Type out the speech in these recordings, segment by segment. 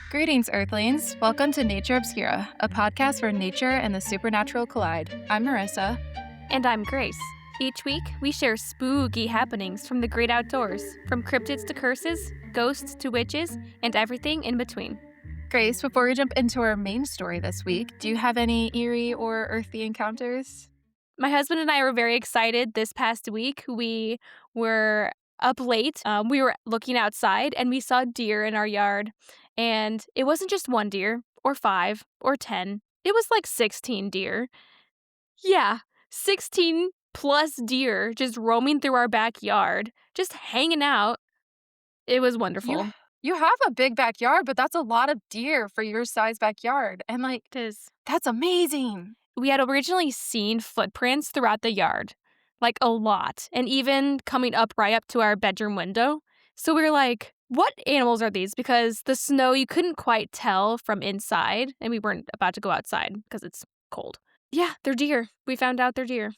Greetings, Earthlings. Welcome to Nature Obscura, a podcast where nature and the supernatural collide. I'm Marissa. And I'm Grace. Each week, we share spooky happenings from the great outdoors, from cryptids to curses, ghosts to witches, and everything in between. Grace, before we jump into our main story this week, do you have any eerie or earthy encounters? My husband and I were very excited this past week. We were up late. We were looking outside and we saw deer in our yard. And it wasn't just one deer, or 5, or 10. It was like 16 deer. Yeah, 16 plus deer just roaming through our backyard, just hanging out. It was wonderful. You have a big backyard, but that's a lot of deer for your size backyard. And It is. that's amazing. We had originally seen footprints throughout the yard, like a lot, and even coming up right up to our bedroom window. So we were like, what animals are these? Because the snow, you couldn't quite tell from inside, and we weren't about to go outside because it's cold. Yeah, they're deer. We found out they're deer.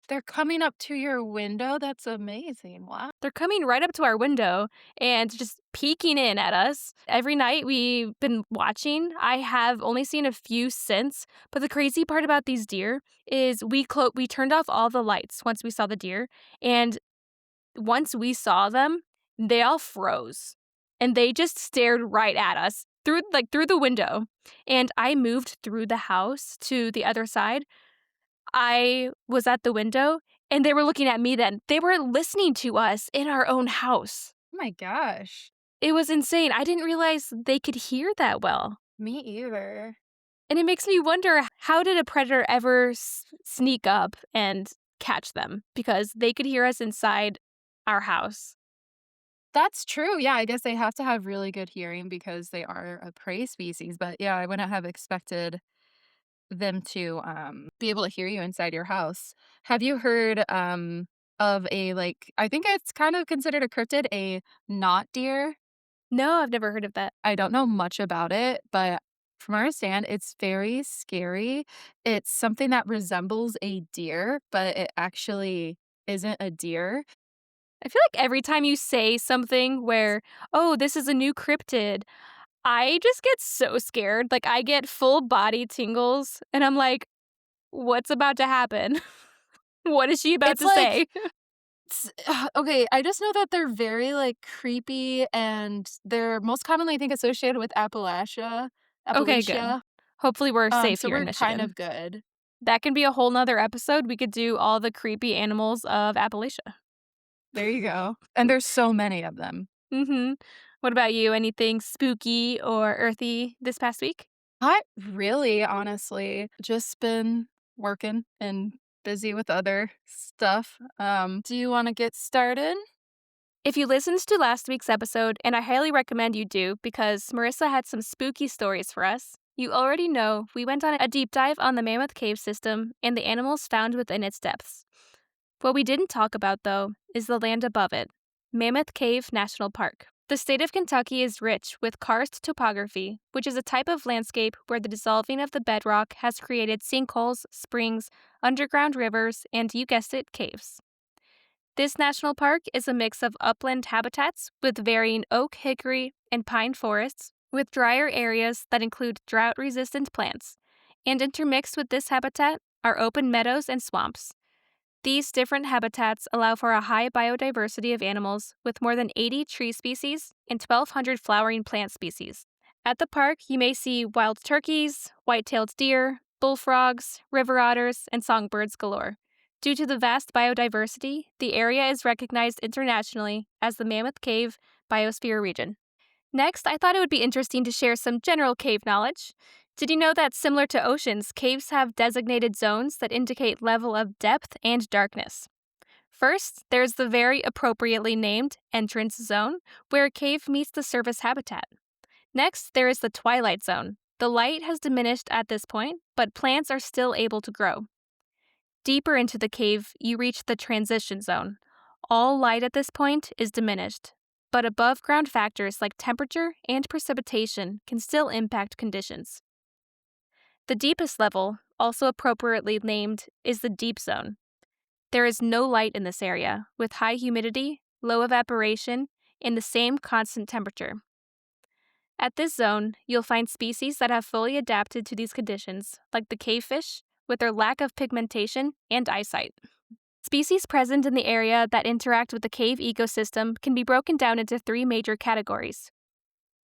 They're coming up to your window? That's amazing. Wow. They're coming right up to our window and just peeking in at us. Every night we've been watching. I have only seen a few since, but the crazy part about these deer is we turned off all the lights once we saw the deer, and once we saw them, they all froze. And they just stared right at us through the window. And I moved through the house to the other side. I was at the window, and they were looking at me then. They were listening to us in our own house. Oh my gosh. It was insane. I didn't realize they could hear that well. Me either. And it makes me wonder, how did a predator ever sneak up and catch them? Because they could hear us inside our house. That's true. Yeah, I guess they have to have really good hearing because they are a prey species. But yeah, I wouldn't have expected them to be able to hear you inside your house. Have you heard of I think it's kind of considered a cryptid, a knot deer? No, I've never heard of that. I don't know much about it, but from what I understand, it's very scary. It's something that resembles a deer, but it actually isn't a deer. I feel like every time you say something where, oh, this is a new cryptid, I just get so scared. Like, I get full body tingles, and I'm like, what's about to happen? What is she about to say? Okay, I just know that they're very creepy, and they're most commonly, I think, associated with Appalachia. Okay, good. Hopefully we're safe So here in we're Michigan. kind of good. That can be a whole nother episode. We could do all the creepy animals of Appalachia. There you go. And there's so many of them. Mm-hmm. What about you? Anything spooky or earthy this past week? Not really, honestly. Just been working and busy with other stuff. Do you want to get started? If you listened to last week's episode, and I highly recommend you do because Marissa had some spooky stories for us, you already know we went on a deep dive on the Mammoth cave system and the animals found within its depths. What we didn't talk about, though, is the land above it, Mammoth Cave National Park. The state of Kentucky is rich with karst topography, which is a type of landscape where the dissolving of the bedrock has created sinkholes, springs, underground rivers, and, you guessed it, caves. This national park is a mix of upland habitats with varying oak, hickory, and pine forests, with drier areas that include drought-resistant plants, and intermixed with this habitat are open meadows and swamps. These different habitats allow for a high biodiversity of animals with more than 80 tree species and 1,200 flowering plant species. At the park, you may see wild turkeys, white-tailed deer, bullfrogs, river otters, and songbirds galore. Due to the vast biodiversity, the area is recognized internationally as the Mammoth Cave Biosphere Region. Next, I thought it would be interesting to share some general cave knowledge. Did you know that similar to oceans, caves have designated zones that indicate level of depth and darkness? First, there's the very appropriately named entrance zone, where a cave meets the surface habitat. Next, there is the twilight zone. The light has diminished at this point, but plants are still able to grow. Deeper into the cave, you reach the transition zone. All light at this point is diminished, but above-ground factors like temperature and precipitation can still impact conditions. The deepest level, also appropriately named, is the deep zone. There is no light in this area, with high humidity, low evaporation, and the same constant temperature. At this zone, you'll find species that have fully adapted to these conditions, like the cavefish, with their lack of pigmentation and eyesight. Species present in the area that interact with the cave ecosystem can be broken down into three major categories.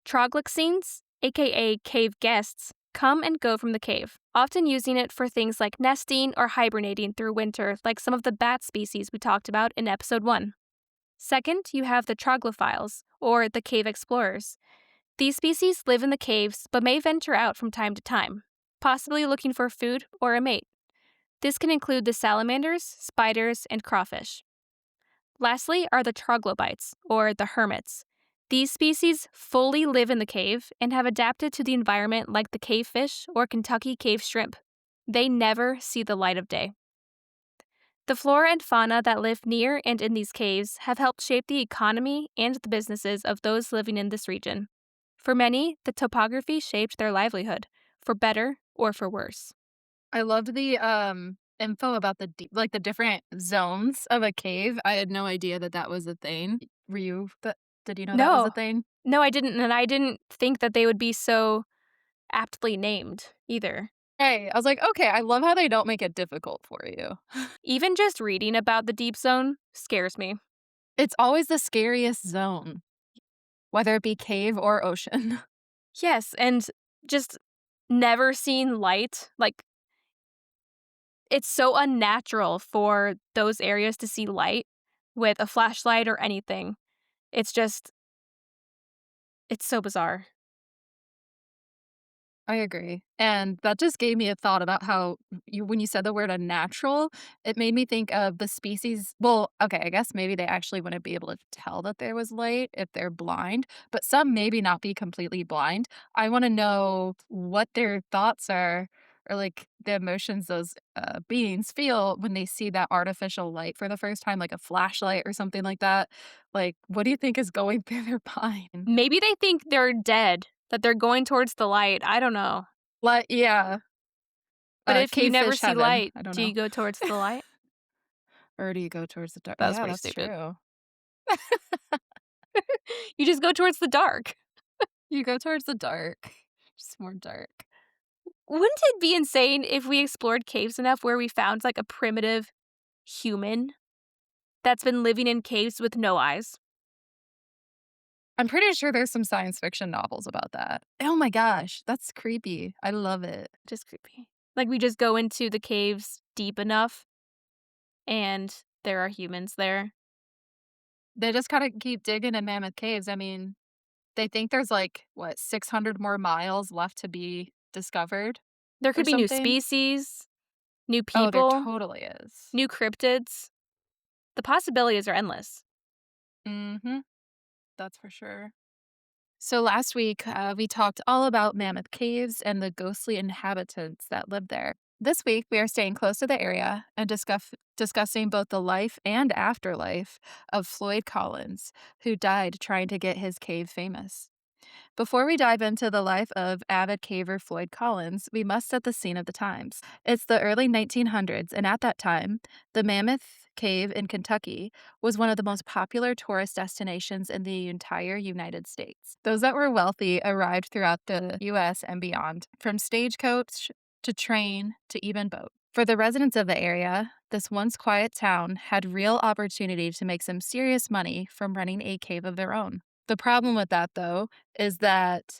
Troglodytes, aka cave guests, come and go from the cave, often using it for things like nesting or hibernating through winter, like some of the bat species we talked about in episode 1. Second, you have the troglophiles, or the cave explorers. These species live in the caves but may venture out from time to time, possibly looking for food or a mate. This can include the salamanders, spiders, and crawfish. Lastly are the troglobites, or the hermits. These species fully live in the cave and have adapted to the environment like the cavefish or Kentucky cave shrimp. They never see the light of day. The flora and fauna that live near and in these caves have helped shape the economy and the businesses of those living in this region. For many, the topography shaped their livelihood, for better or for worse. I loved the, info about the different zones of a cave. I had no idea that that was a thing. Were you but did you know that was a No, thing? no, I didn't, and I didn't think that they would be so aptly named either. Hey, I was like, "Okay, I love how they don't make it difficult for you." Even just reading about the deep zone scares me. It's always the scariest zone, whether it be cave or ocean. Yes, and just never seeing light, like, it's so unnatural for those areas to see light with a flashlight or anything. It's just it's so bizarre. I agree, and that just gave me a thought about how when you said the word unnatural, it made me think of the species okay, I guess maybe they actually wouldn't be able to tell that there was light if they're blind, but some maybe not be completely blind. I wanna know what their thoughts are or, like, the emotions those, beings feel when they see that artificial light for the first time, like a flashlight or something like that. Like, what do you think is going through their mind? Maybe they think they're dead, that they're going towards the light, I don't know. Like yeah, But if you never cavefish see heaven, light, I don't do you know. go towards the light? Or do you go towards the dark? That was Yeah, pretty that's stupid. true. You just go towards the dark. You go towards the dark. Just more dark. Wouldn't it be insane if we explored caves enough where we found like a primitive human that's been living in caves with no eyes? I'm pretty sure there's some science fiction novels about that. Oh my gosh, that's creepy. I love it. Just creepy. Like we just go into the caves deep enough and there are humans there. They just gotta keep digging in Mammoth Caves. I mean, they think there's like, what, 600 more miles left to be discovered There or could be new something? species, new Oh, there people, totally is. new cryptids. The possibilities are endless. Mhm. That's for sure. So last week, we talked all about Mammoth Caves and the ghostly inhabitants that live there. This week, we are staying close to the area and discussing both the life and afterlife of Floyd Collins, who died trying to get his cave famous. Before we dive into the life of avid caver Floyd Collins, we must set the scene of the times. It's the early 1900s, and at that time, the Mammoth Cave in Kentucky was one of the most popular tourist destinations in the entire United States. Those that were wealthy arrived throughout the U.S. and beyond, from stagecoach to train to even boat. For the residents of the area, this once quiet town had real opportunity to make some serious money from running a cave of their own. The problem with that, though, is that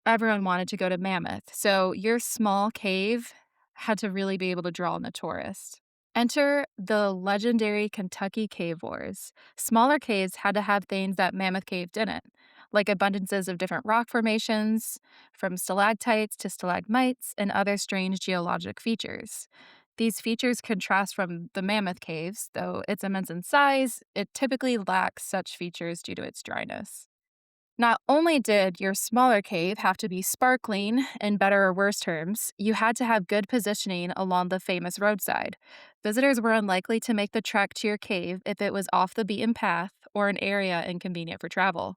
everyone wanted to go to Mammoth, so your small cave had to really be able to draw in the tourist. Enter the legendary Kentucky Cave Wars. Smaller caves had to have things that Mammoth Cave didn't, like abundances of different rock formations, from stalactites to stalagmites, and other strange geologic features. These features contrast from the Mammoth Caves, though it's immense in size, it typically lacks such features due to its dryness. Not only did your smaller cave have to be sparkling, in better or worse terms, you had to have good positioning along the famous roadside. Visitors were unlikely to make the trek to your cave if it was off the beaten path or an area inconvenient for travel.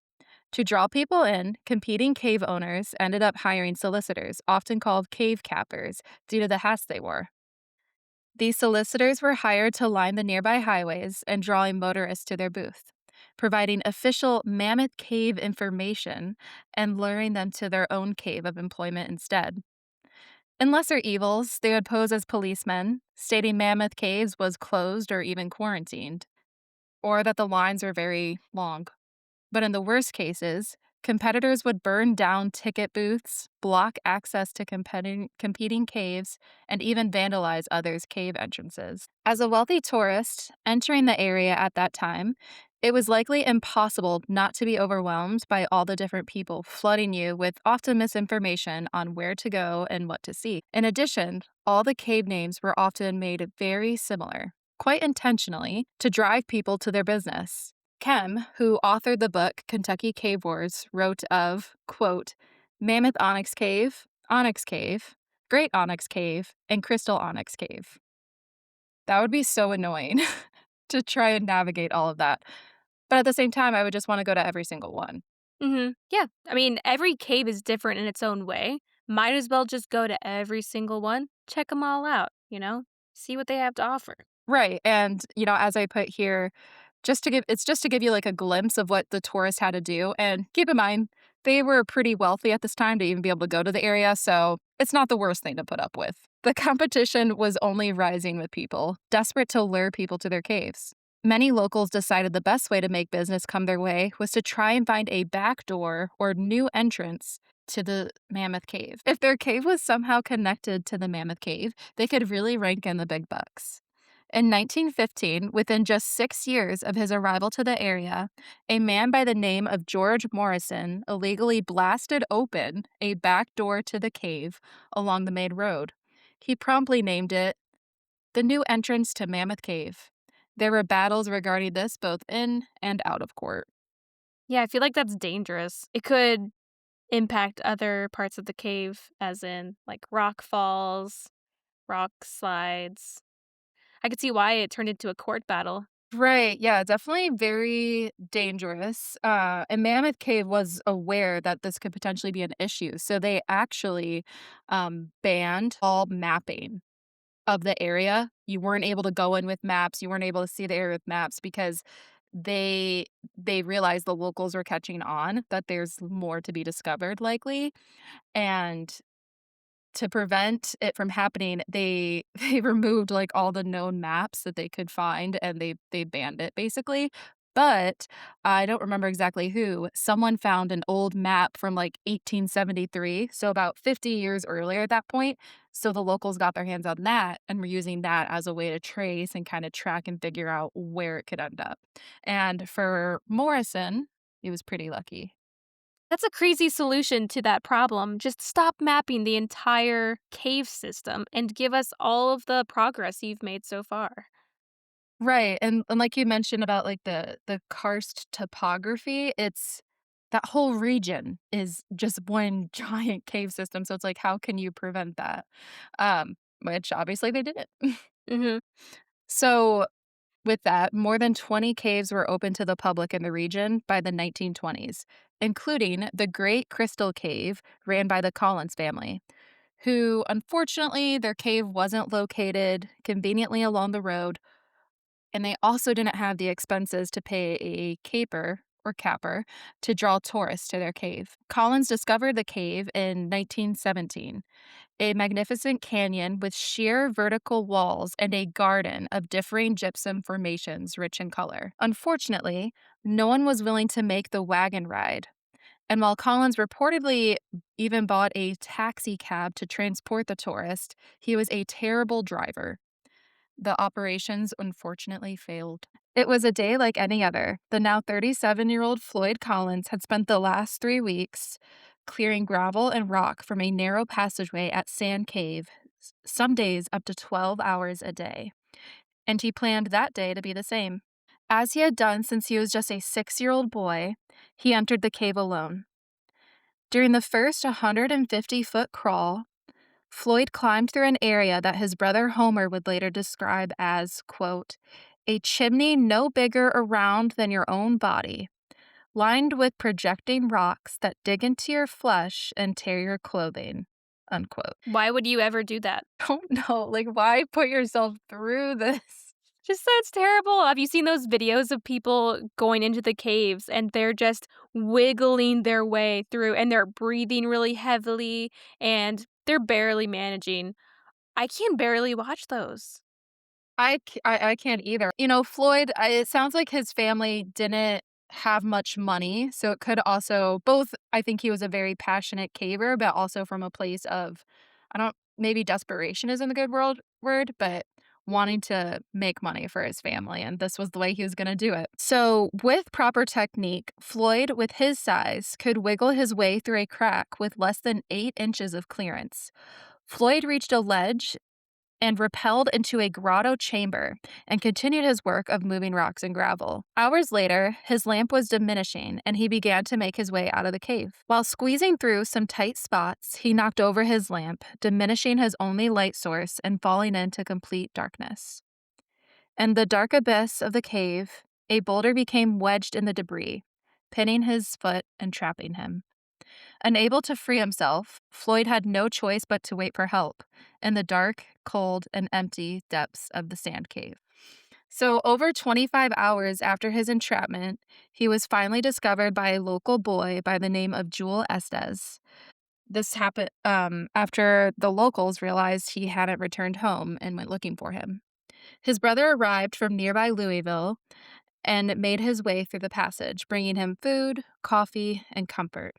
To draw people in, competing cave owners ended up hiring solicitors, often called cave cappers, due to the hats they wore. These solicitors were hired to line the nearby highways and drawing motorists to their booth, providing official Mammoth Cave information and luring them to their own cave of employment instead. In lesser evils, they would pose as policemen, stating Mammoth Caves was closed or even quarantined, or that the lines were very long. But in the worst cases, competitors would burn down ticket booths, block access to competing caves, and even vandalize others' cave entrances. As a wealthy tourist entering the area at that time, it was likely impossible not to be overwhelmed by all the different people flooding you with often misinformation on where to go and what to see. In addition, all the cave names were often made very similar, quite intentionally, to drive people to their business. Kem, who authored the book Kentucky Cave Wars, wrote of, quote, Mammoth Onyx Cave, Great Onyx Cave, and Crystal Onyx Cave. That would be so annoying to try and navigate all of that. But at the same time, I would just want to go to every single one. Yeah. I mean, every cave is different in its own way. Might as well just go to every single one, check them all out, see what they have to offer. Right. And, as I put here, just to give you like a glimpse of what the tourists had to do. And keep in mind, they were pretty wealthy at this time to even be able to go to the area, so it's not the worst thing to put up with. The competition was only rising with people, desperate to lure people to their caves. Many locals decided the best way to make business come their way was to try and find a back door or new entrance to the Mammoth Cave. If their cave was somehow connected to the Mammoth Cave, they could really rank in the big bucks. In 1915, within just 6 years of his arrival to the area, a man by the name of George Morrison illegally blasted open a back door to the cave along the main road. He promptly named it the new entrance to Mammoth Cave. There were battles regarding this both in and out of court. Yeah, I feel like that's dangerous. It could impact other parts of the cave, as in like rock falls, rock slides. I could see why it turned into a court battle. Right. Yeah, definitely very dangerous. And Mammoth Cave was aware that this could potentially be an issue. So they actually banned all mapping of the area. You weren't able to go in with maps. You weren't able to see the area with maps because they they realized the locals were catching on that there's more to be discovered likely. And to prevent it from happening, they they removed, like, all the known maps that they could find, and they banned it, basically. But I don't remember exactly who. Someone found an old map from, like, 1873, so about 50 years earlier at that point, so the locals got their hands on that and were using that as a way to trace and kinda track and figure out where it could end up. And for Morrison, he was pretty lucky. That's a crazy solution to that problem. Just stop mapping the entire cave system and give us all of the progress you've made so far. Right, and like you mentioned about, like, the karst topography, it's that whole region is just one giant cave system, so it's like, how can you prevent that? Which obviously they didn't. Mhm. So, with that, more than 20 caves were open to the public in the region by the 1920s, including the Great Crystal Cave ran by the Collins family, who, unfortunately, their cave wasn't located conveniently along the road, and they also didn't have the expenses to pay a caper or capper to draw tourists to their cave. Collins discovered the cave in 1917, a magnificent canyon with sheer vertical walls and a garden of differing gypsum formations rich in color. Unfortunately, no one was willing to make the wagon ride. And while Collins reportedly even bought a taxi cab to transport the tourist, he was a terrible driver. The operations unfortunately failed. It was a day like any other. The now 37-year-old Floyd Collins had spent the last 3 weeks clearing gravel and rock from a narrow passageway at Sand Cave, some days up to 12 hours a day. And he planned that day to be the same. As he had done since he was just a 6-year-old boy, he entered the cave alone. During the first 150-foot crawl, Floyd climbed through an area that his brother Homer would later describe as, quote, a chimney no bigger around than your own body, lined with projecting rocks that dig into your flesh and tear your clothing. unquote. Why would you ever do that? Don't know, like, why put yourself through this? Just sounds terrible. Have you seen those videos of people going into the caves and they're just wiggling their way through and they're breathing really heavily and they're barely managing? I can barely watch those. I can't either. You know, Floyd, it sounds like his family didn't have much money, so it could also both I think he was a very passionate caver, but also from a place of I don't maybe desperation isn't the good word, but wanting to make money for his family, and this was the way he was gonna do it. So, with proper technique, Floyd, with his size, could wiggle his way through a crack with less than 8 inches of clearance. Floyd reached a ledge and repelled into a grotto chamber and continued his work of moving rocks and gravel. Hours later, his lamp was diminishing and he began to make his way out of the cave. While squeezing through some tight spots, he knocked over his lamp, diminishing his only light source and falling into complete darkness. In the dark abyss of the cave, a boulder became wedged in the debris, pinning his foot and trapping him. Unable to free himself, Floyd had no choice but to wait for help in the dark, cold, and empty depths of the sand cave. So, over 25 hours after his entrapment, he was finally discovered by a local boy by the name of Jewel Estes. This happened after the locals realized he hadn't returned home and went looking for him. His brother arrived from nearby Louisville and made his way through the passage, bringing him food, coffee, and comfort.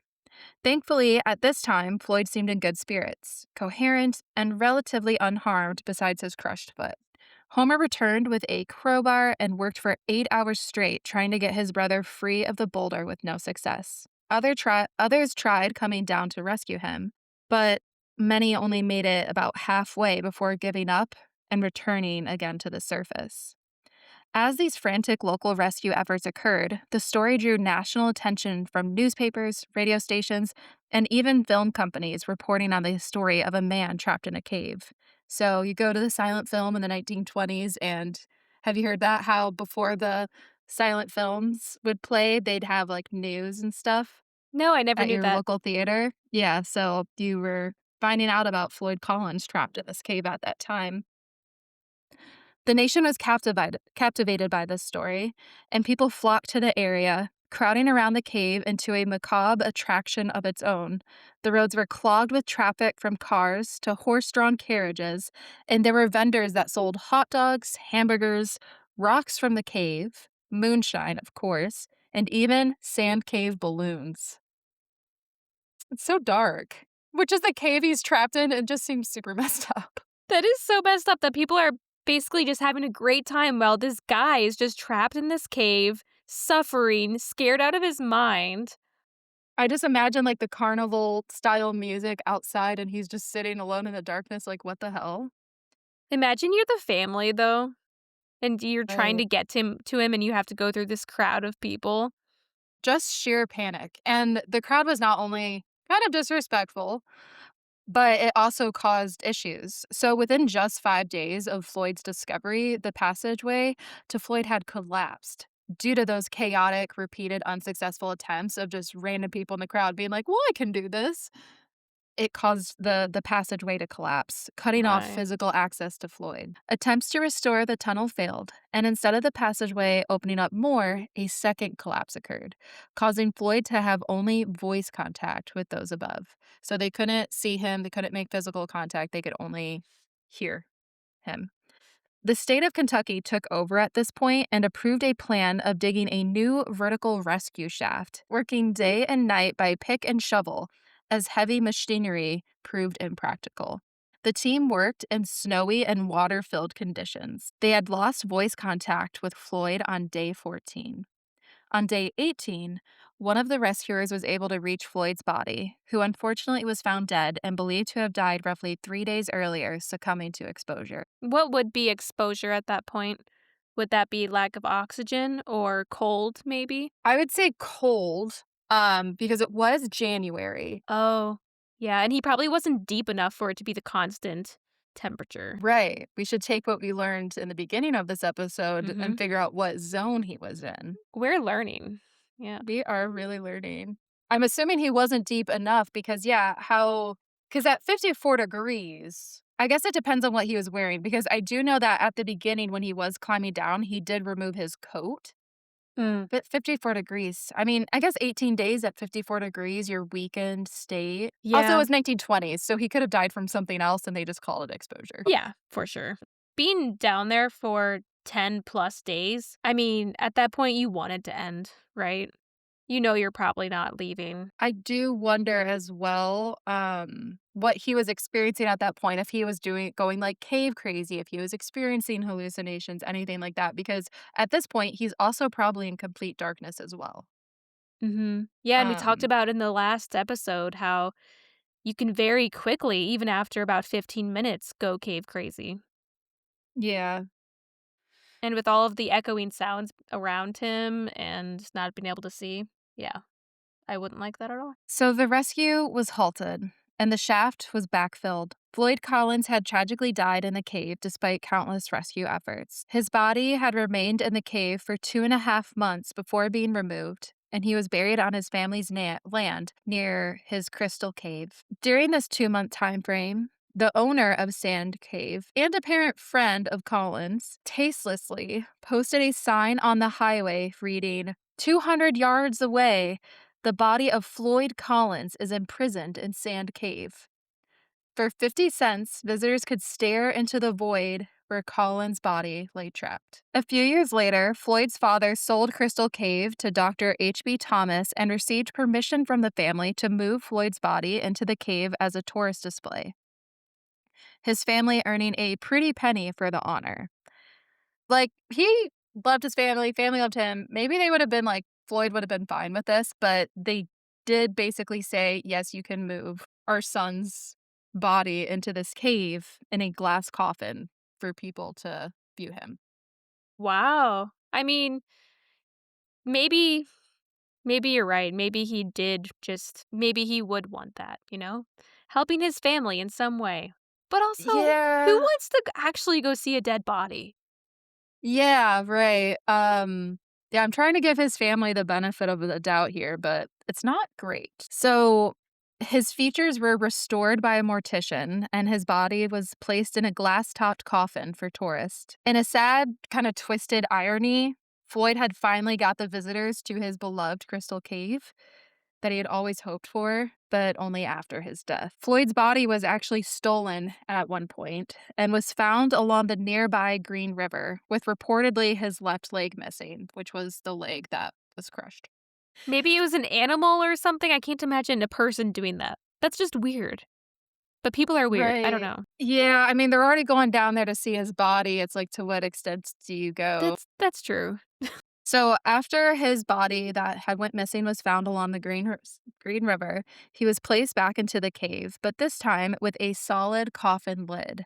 Thankfully, at this time, Floyd seemed in good spirits, coherent, and relatively unharmed besides his crushed foot. Homer returned with a crowbar and worked for 8 hours straight trying to get his brother free of the boulder with no success. Others tried coming down to rescue him, but many only made it about halfway before giving up and returning again to the surface. As these frantic local rescue efforts occurred, the story drew national attention from newspapers, radio stations, and even film companies reporting on the story of a man trapped in a cave. So you go to the silent film in the 1920s, and have you heard that? How before the silent films would play, they'd have like news and stuff No, I never at knew your that. local theater? Yeah, so you were finding out about Floyd Collins trapped in this cave at that time. The nation was captivated by this story, and people flocked to the area, crowding around the cave into a macabre attraction of its own. The roads were clogged with traffic from cars to horse drawn carriages, and there were vendors that sold hot dogs, hamburgers, rocks from the cave, moonshine, of course, and even sand cave balloons. It's so dark. Which is the cave he's trapped in, it just seems super messed up. That is so messed up that people are basically just having a great time while this guy is just trapped in this cave, suffering, scared out of his mind. I just imagine, like, the carnival style music outside, and he's just sitting alone in the darkness, like, "What the hell?" Imagine you're the family though, and you're trying Right. to get to him and you have to go through this crowd of people. Just sheer panic, and the crowd was not only kind of disrespectful, but it also caused issues. So within just 5 days of Floyd's discovery, the passageway to Floyd had collapsed due to those chaotic, repeated, unsuccessful attempts of just random people in the crowd being like, "Well, I can do this." It caused the passageway to collapse, cutting off Right. physical access to Floyd. Attempts to restore the tunnel failed, and instead of the passageway opening up more, a second collapse occurred, causing Floyd to have only voice contact with those above. So they couldn't see him, they couldn't make physical contact, they could only hear him. The state of Kentucky took over at this point and approved a plan of digging a new vertical rescue shaft, working day and night by pick and shovel, as heavy machinery proved impractical. The team worked in snowy and water filled conditions. They had lost voice contact with Floyd on day 14. On day 18, one of the rescuers was able to reach Floyd's body, who unfortunately was found dead and believed to have died roughly 3 days earlier, succumbing to exposure. What would be exposure at that point? Would that be lack of oxygen or cold, maybe? I would say cold, because it was January. Oh, yeah, and he probably wasn't deep enough for it to be the constant temperature. Right. We should take what we learned in the beginning of this episode and Mhm. figure out what zone he was in. We're learning. Yeah. We are really learning. I'm assuming he wasn't deep enough because, yeah, how 'Cause at 54 degrees, I guess it depends on what he was wearing, because I do know that at the beginning when he was climbing down, he did remove his coat, Mm. but 54 degrees, I mean, I guess 18 days at 54 degrees, your weakened state. Also, it Yeah. was 1920s, so he could have died from something else and they just call it exposure. Yeah, for sure. Being down there for 10 plus days, I mean, at that point, you want it to end, right? You know you're probably not leaving. I do wonder as well, what he was experiencing at that point, if he was going, like, cave crazy, if he was experiencing hallucinations, anything like that, because at this point, he's also probably in complete darkness as well. Mhm. Yeah, and we talked Um, about in the last episode how you can very quickly, even after about 15 minutes, go cave crazy. yeah. And with all of the echoing sounds around him and not being able to see, yeah, I wouldn't like that at all. So the rescue was halted, and the shaft was backfilled. Floyd Collins had tragically died in the cave despite countless rescue efforts. His body had remained in the cave for 2.5 months before being removed, and he was buried on his family's land near his crystal cave. During this 2-month time frame, the owner of Sand Cave and apparent friend of Collins tastelessly posted a sign on the highway reading, 200 yards away, the body of Floyd Collins is imprisoned in Sand Cave. For 50 cents, visitors could stare into the void where Collins' body lay trapped. A few years later, Floyd's father sold Crystal Cave to Dr. H.B. Thomas and received permission from the family to move Floyd's body into the cave as a tourist display, his family earning a pretty penny for the honor. Like, he loved his family, family loved him. Maybe they would have been like, Floyd would have been fine with this, but they did basically say, "Yes, you can move our son's body into this cave in a glass coffin for people to view him." Wow. I mean, maybe maybe you're right. Maybe he did just maybe he would want that, you know? Helping his family in some way. But also, who Yeah. wants to actually go see a dead body? Yeah, right. Yeah, I'm trying to give his family the benefit of the doubt here, but it's not great. So, his features were restored by a mortician, and his body was placed in a glass-topped coffin for tourists. In a sad, kind of twisted irony, Floyd had finally got the visitors to his beloved Crystal Cave that he had always hoped for, but only after his death. Floyd's body was actually stolen at one point and was found along the nearby Green River, with reportedly his left leg missing, which was the leg that was crushed. Maybe it was an animal or something. I can't imagine a person doing that. That's just weird. But people are weird. I don't Right. know. Yeah, I mean, they're already going down there to see his body. It's like, to what extent do you go? That's true. So after his body that had went missing was found along the Green River, he was placed back into the cave, but this time with a solid coffin lid.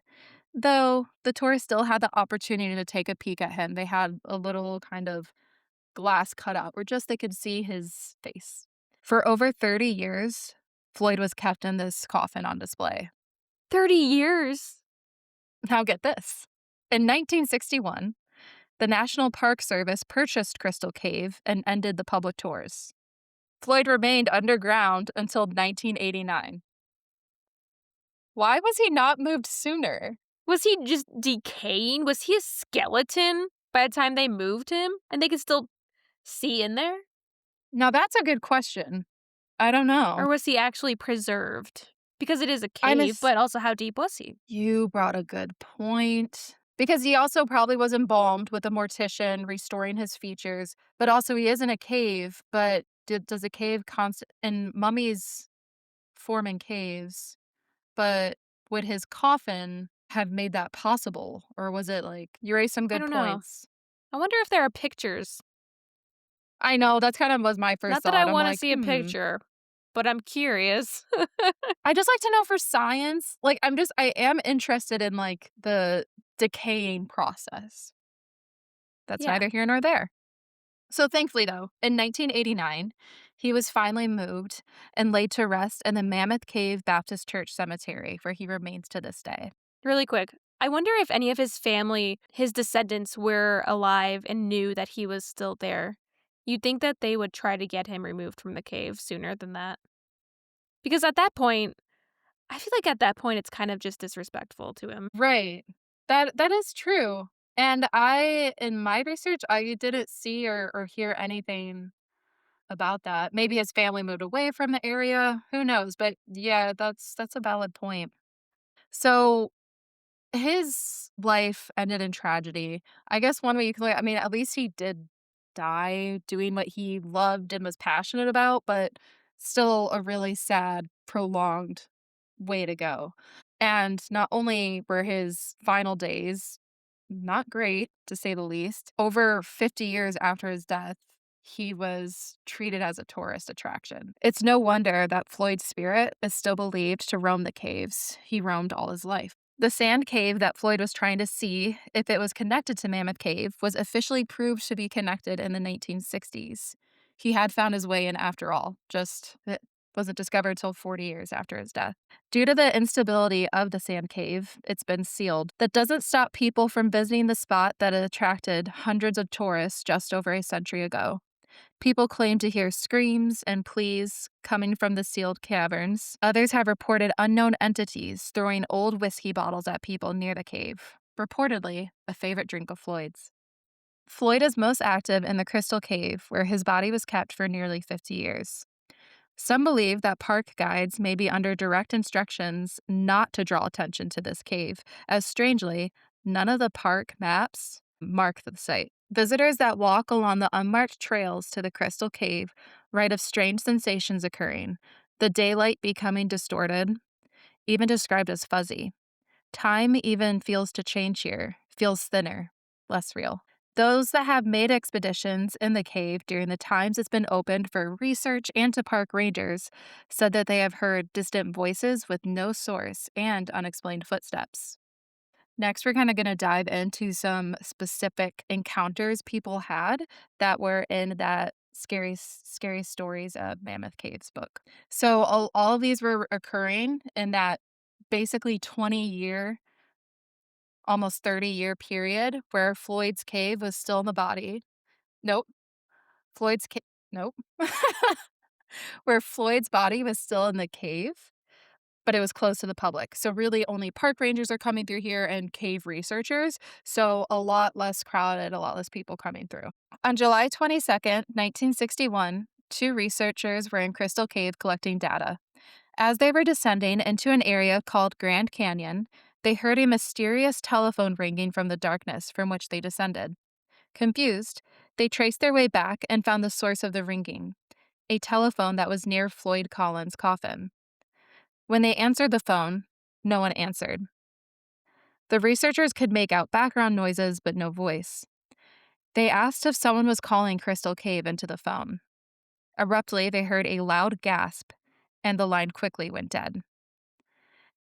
Though the tourists still had the opportunity to take a peek at him. They had a little kind of glass cutout where just they could see his face. For over 30 years, Floyd was kept in this coffin on display. 30 years. Now get this. In 1961, the National Park Service purchased Crystal Cave and ended the public tours. Floyd remained underground until 1989. Why was he not moved sooner? Was he just decaying? Was he a skeleton by the time they moved him and they could still see in there? Now that's a good question. I don't know. Or was he actually preserved? Because it is a I'm cave, but also how deep was he? You brought a good point. Because he also probably was embalmed with a mortician restoring his features, but also he is in a cave, but does a cave and mummies form in caves, but would his coffin have made that possible? Or was it like, you raised some I good don't know. points. I wonder if there are pictures. I know, that's kind of was my first Not that I thought. I'm want to like, see a picture, but I'm curious. I just like to know for science. Like, I am interested in like the decaying process. That's Yeah, neither here nor there. So thankfully, though, in 1989, he was finally moved and laid to rest in the Mammoth Cave Baptist Church Cemetery, where he remains to this day. really quick. I wonder if any of his family, his descendants, were alive and knew that he was still there. You'd think that they would try to get him removed from the cave sooner than that. Because at that point, I feel like at that point, it's kind of just disrespectful to him. Right. That is true. And in my research, I didn't see or hear anything about that. Maybe his family moved away from the area, who knows? But yeah, that's a valid point. So his life ended in tragedy. I guess one way you can look, I mean, at least he did die doing what he loved and was passionate about, but still a really sad, prolonged way to go. And not only were his final days not great, to say the least, over 50 years after his death, he was treated as a tourist attraction. It's no wonder that Floyd's spirit is still believed to roam the caves he roamed all his life. The sand cave that Floyd was trying to see if it was connected to Mammoth Cave was officially proved to be connected in the 1960s. He had found his way in after all, just it wasn't discovered till 40 years after his death. Due to the instability of the sand cave, it's been sealed. That doesn't stop people from visiting the spot that attracted hundreds of tourists just over a century ago. People claim to hear screams and pleas coming from the sealed caverns. Others have reported unknown entities throwing old whiskey bottles at people near the cave, reportedly a favorite drink of Floyd's. Floyd is most active in the Crystal Cave, where his body was kept for nearly 50 years. Some believe that park guides may be under direct instructions not to draw attention to this cave, as strangely, none of the park maps mark the site. Visitors that walk along the unmarked trails to the Crystal Cave write of strange sensations occurring, the daylight becoming distorted, even described as fuzzy. Time even feels to change here, feels thinner, less real. Those that have made expeditions in the cave during the times it's been opened for research and to park rangers said that they have heard distant voices with no source and unexplained footsteps. Next, we're kind of going to dive into some specific encounters people had that were in that scary stories of Mammoth Caves book. So all of these were occurring in that basically 20-year, almost 30-year period where Floyd's cave was still in the body. Nope. Floyd's ca Nope. Where Floyd's body was still in the cave, but it was closed to the public. So really only park rangers are coming through here and cave researchers, so a lot less crowded, a lot less people coming through. On July 22nd, 1961, two researchers were in Crystal Cave collecting data. As they were descending into an area called Grand Canyon, they heard a mysterious telephone ringing from the darkness from which they descended. Confused, they traced their way back and found the source of the ringing, a telephone that was near Floyd Collins' coffin. When they answered the phone, no one answered. The researchers could make out background noises but no voice. They asked if someone was calling Crystal Cave into the phone. Abruptly, they heard a loud gasp, and the line quickly went dead.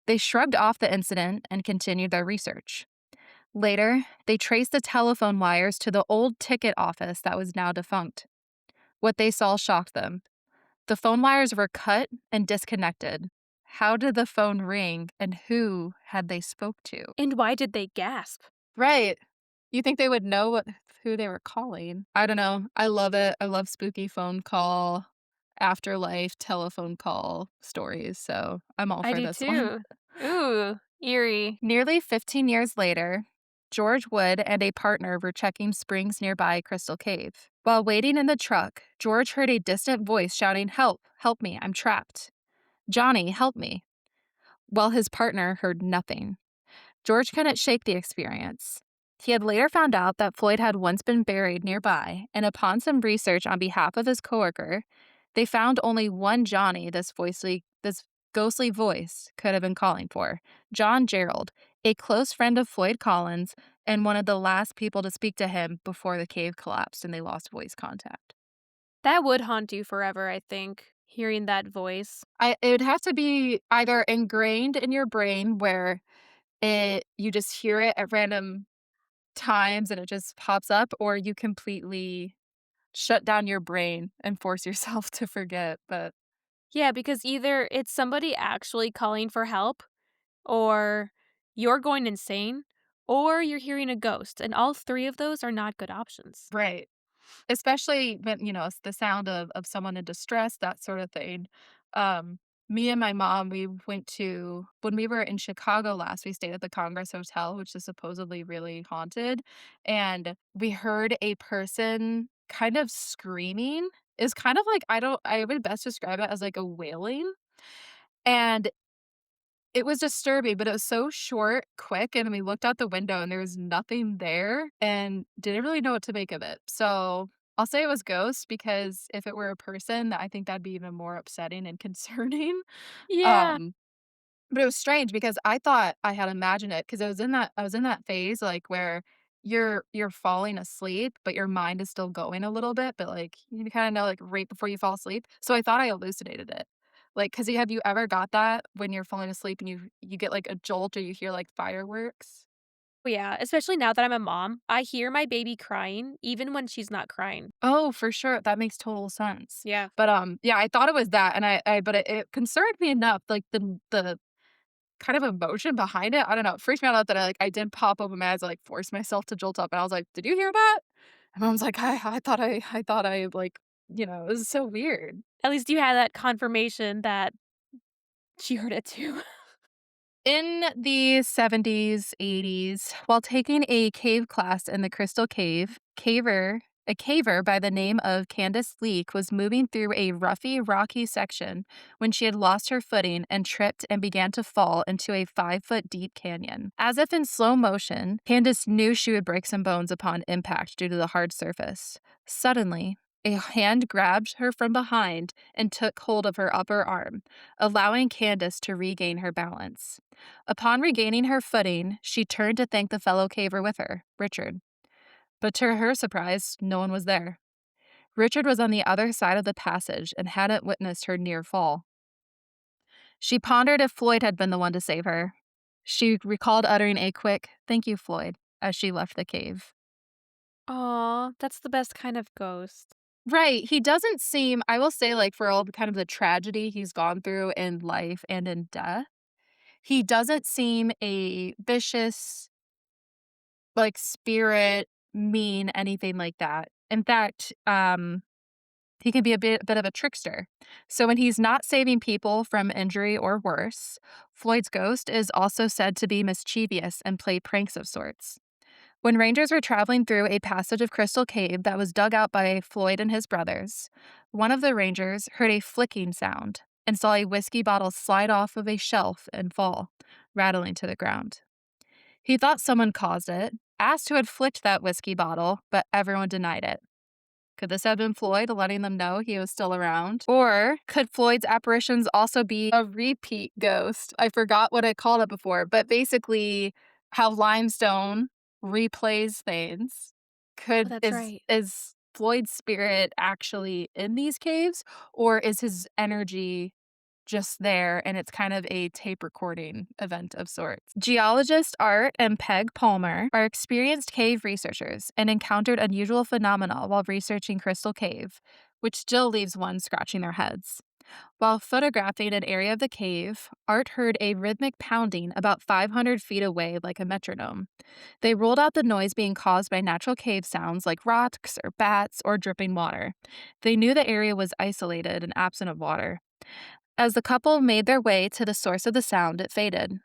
They shrugged off the incident and continued their research. Later, they traced the telephone wires to the old ticket office that was now defunct. What they saw shocked them. The phone wires were cut and disconnected. How did the phone ring and who had they spoke to? And why did they gasp? Right. You think they would know who they were calling. I don't know. I love it. I love spooky phone call, afterlife, telephone call stories, so I'm all I for do this one. too. Ooh, eerie. Nearly 15 years later, George Wood and a partner were checking springs nearby Crystal Cave. While waiting in the truck, George heard a distant voice shouting, "Help! Help me! I'm trapped! Johnny, help me!" While his partner heard nothing. George couldn't shake the experience. He had later found out that Floyd had once been buried nearby, and upon some research on behalf of his coworker, they found only one Johnny this ghostly voice could have been calling for. John Gerald, a close friend of Floyd Collins and one of the last people to speak to him before the cave collapsed and they lost voice contact. That would haunt you forever, I think, hearing that voice. It would have to be either ingrained in your brain where you just hear it at random times and it just pops up, or you completely shut down your brain and force yourself to forget, but Yeah, because either it's somebody actually calling for help, or you're going insane, or you're hearing a ghost, and all three of those are not good options. right. Especially when, it's the sound of someone in distress, that sort of thing. Um, Me and my mom, we went to when we were in Chicago last, we stayed at the Congress Hotel, which is supposedly really haunted, and we heard a person kind of screaming. It's kind of like I would best describe it as like a wailing, and it was disturbing, but it was so short, quick, and we looked out the window and there was nothing there and didn't really know what to make of it. So, I'll say it was ghost because if it were a person, I think that'd be even more upsetting and concerning. Yeah. Um, but it was strange because I thought I had imagined it because I was in that phase, like, where you're falling asleep, but your mind is still going a little bit, but, like, you kinda know, like, right before you fall asleep. So I thought I hallucinated it. Like, 'cause have you ever got that when you're falling asleep and you get, like, a jolt or you hear, like, fireworks? Yeah, especially now that I'm a mom, I hear my baby crying even when she's not crying. Oh, for sure, that makes total sense. Yeah. But, yeah, I thought it was that, and I but it concerned me enough, like, the kind of emotion behind it, I don't know, it freaked me out that I did pop open my eyes, like, forced myself to jolt up, and I was like, "Did you hear that?" And Mom's like, I thought I, like" it was so weird. At least you had that confirmation that she heard it too. In the 70s, 80s, while taking a cave class in the Crystal Cave, a caver by the name of Candace Leake was moving through a roughy, rocky section when she had lost her footing and tripped and began to fall into a 5 foot deep canyon. As if in slow motion, Candace knew she would break some bones upon impact due to the hard surface. Suddenly, a hand grabbed her from behind and took hold of her upper arm, allowing Candace to regain her balance. Upon regaining her footing, she turned to thank the fellow caver with her, Richard. But to her surprise, no one was there. Richard was on the other side of the passage and hadn't witnessed her near fall. She pondered if Floyd had been the one to save her. She recalled uttering a quick, "Thank you, Floyd," as she left the cave. Aw, that's the best kind of ghost. Right, he doesn't seem I will say, like, for all the kind of the tragedy he's gone through in life and in death, he doesn't seem a vicious, like, spirit, mean, anything like that. In fact, he can be a bit of a trickster. So when he's not saving people from injury or worse, Floyd's ghost is also said to be mischievous and play pranks of sorts. When rangers were traveling through a passage of Crystal Cave that was dug out by Floyd and his brothers, one of the rangers heard a flicking sound and saw a whiskey bottle slide off of a shelf and fall, rattling to the ground. He thought someone caused it, asked who had flicked that whiskey bottle, but everyone denied it. Could this have been Floyd letting them know he was still around? Or could Floyd's apparitions also be a repeat ghost? I forgot what I called it before, but basically how limestone replays things. Oh, Could that's right. is Floyd's spirit actually in these caves, or is his energy just there and it's kind of a tape recording event of sorts? Geologist Art and Peg Palmer are experienced cave researchers and encountered unusual phenomena while researching Crystal Cave, which still leaves one scratching their heads. While photographing an area of the cave, Art heard a rhythmic pounding about 500 feet away like a metronome. They ruled out the noise being caused by natural cave sounds like rocks or bats or dripping water. They knew the area was isolated and absent of water. As the couple made their way to the source of the sound, it faded.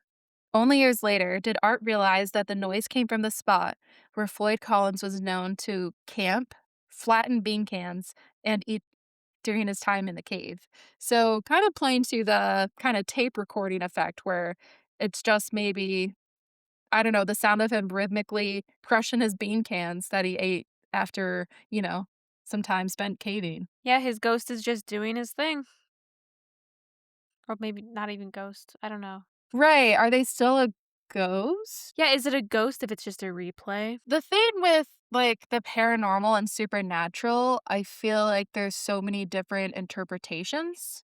Only years later did Art realize that the noise came from the spot where Floyd Collins was known to camp, flatten bean cans, and eat during his time in the cave. So, kind of playing to the kind of tape recording effect where it's just maybe, I don't know, the sound of him rhythmically crushing his bean cans that he ate after, some time spent caving. Yeah, his ghost is just doing his thing. Or maybe not even ghost. I don't know. Right. Are they still a ghost? Yeah, is it a ghost if it's just a replay? The thing with, like, the paranormal and supernatural, I feel like there's so many different interpretations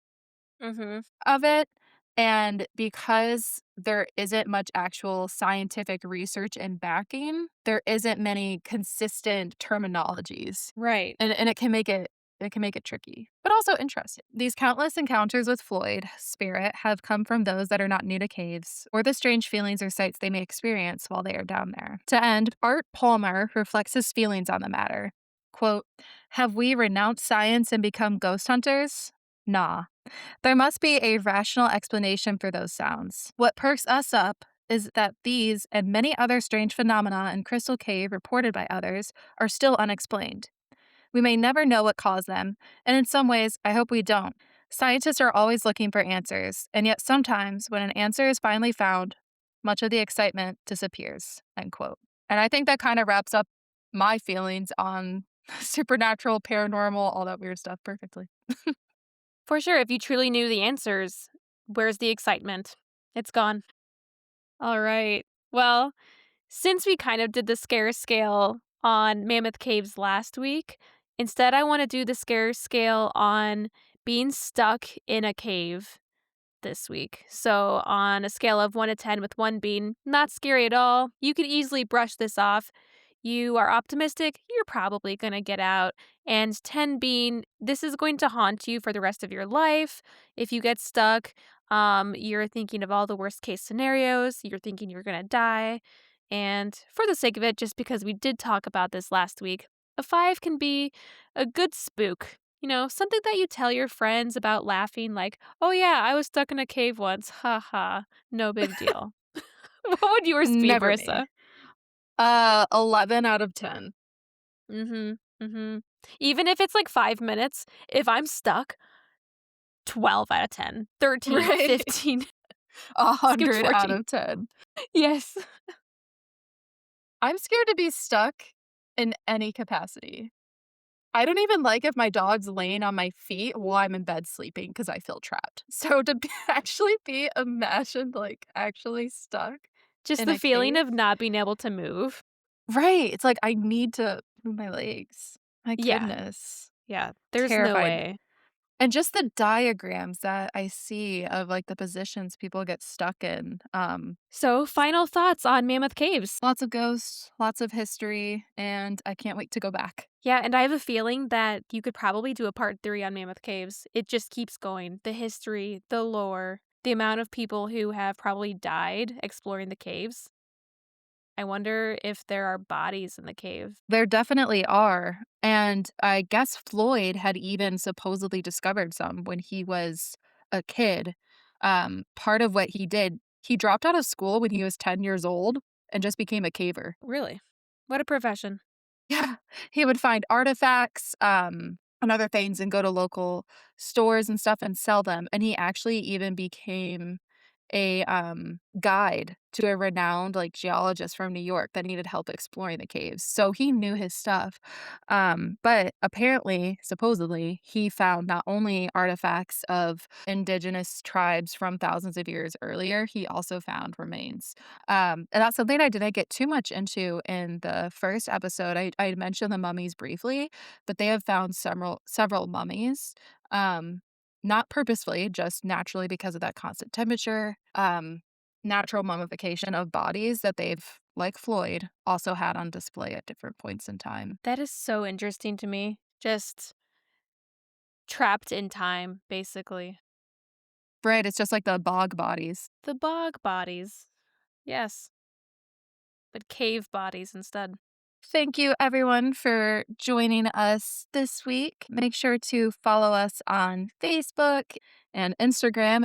Mhm. of it, and because there isn't much actual scientific research and backing, there isn't many consistent terminologies, Right. and it can make it tricky, but also interesting. These countless encounters with Floyd, spirit, have come from those that are not new to caves, or the strange feelings or sights they may experience while they are down there. To end, Art Palmer reflects his feelings on the matter. Quote, "Have we renounced science and become ghost hunters? Nah. There must be a rational explanation for those sounds. What perks us up is that these and many other strange phenomena in Crystal Cave reported by others are still unexplained. We may never know what caused them, and in some ways, I hope we don't. Scientists are always looking for answers, and yet sometimes when an answer is finally found, much of the excitement disappears. End quote. And I think that kind of wraps up my feelings on supernatural, paranormal, all that weird stuff perfectly. For sure, if you truly knew the answers, where's the excitement? It's gone. All right. Well, since we kind of did the scare scale on Mammoth Caves last week, instead I want to do the scare scale on being stuck in a cave this week. So, on a scale of 1 to 10, with 1 being not scary at all, you could easily brush this off. You are optimistic, you're probably going to get out. And 10 being, this is going to haunt you for the rest of your life. If you get stuck, you're thinking of all the worst case scenarios, you're thinking you're going to die. And for the sake of it, just because we did talk about this last week, a 5 can be a good spook. You know, something that you tell your friends about laughing, like, oh yeah, I was stuck in a cave once. Ha ha. No big deal. What would yours be, Never me. Marissa? 11 out of 10. Mm-hmm. Even if it's like 5 minutes, if I'm stuck, 12 out of 10, 13, Right? 15, skip 100 out 14. of 10. Yes. I'm scared to be stuck in any capacity. I don't even like if my dog's laying on my feet while I'm in bed sleeping because I feel trapped. So to be actually be imagined, like, actually stuck Just in the a feeling cave. of not being able to move. Right, it's like I need to move my legs. My Yeah. goodness. Yeah. There's no Terrified. way. And just the diagrams that I see of, like, the positions people get stuck in, So, final thoughts on Mammoth Caves. lots of ghosts, lots of history, and I can't wait to go back. Yeah, and I have a feeling that you could probably do a part 3 on Mammoth Caves. It just keeps going. The history, the lore, the amount of people who have probably died exploring the caves. I wonder if there are bodies in the cave. There definitely are, and I guess Floyd had even supposedly discovered some when he was a kid. Part of what he did, he dropped out of school when he was 10 years old and just became a caver. Really? What a profession. Yeah, he would find artifacts, and other things and go to local stores and stuff and sell them, and he actually even became a, guide to a renowned, like, geologist from New York that needed help exploring the caves, so he knew his stuff, but apparently, supposedly, he found not only artifacts of indigenous tribes from thousands of years earlier, he also found remains. And that's something I didn't get too much into in the first episode. I mentioned the mummies briefly, but they have found several mummies, not purposefully, just naturally because of that constant temperature, natural mummification of bodies that they've, like Floyd, also had on display at different points in time. That is so interesting to me. Just trapped in time, basically. Right, it's just like the bog bodies. The bog bodies. Yes, but cave bodies instead. Thank you, everyone, for joining us this week. Make sure to follow us on Facebook and Instagram.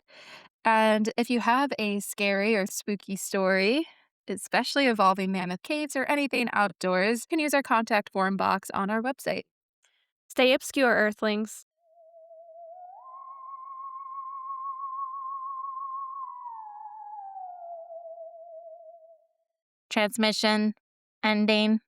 And if you have a scary or spooky story, especially involving mammoth caves or anything outdoors, you can use our contact form box on our website. Stay obscure, Earthlings. Transmission ending.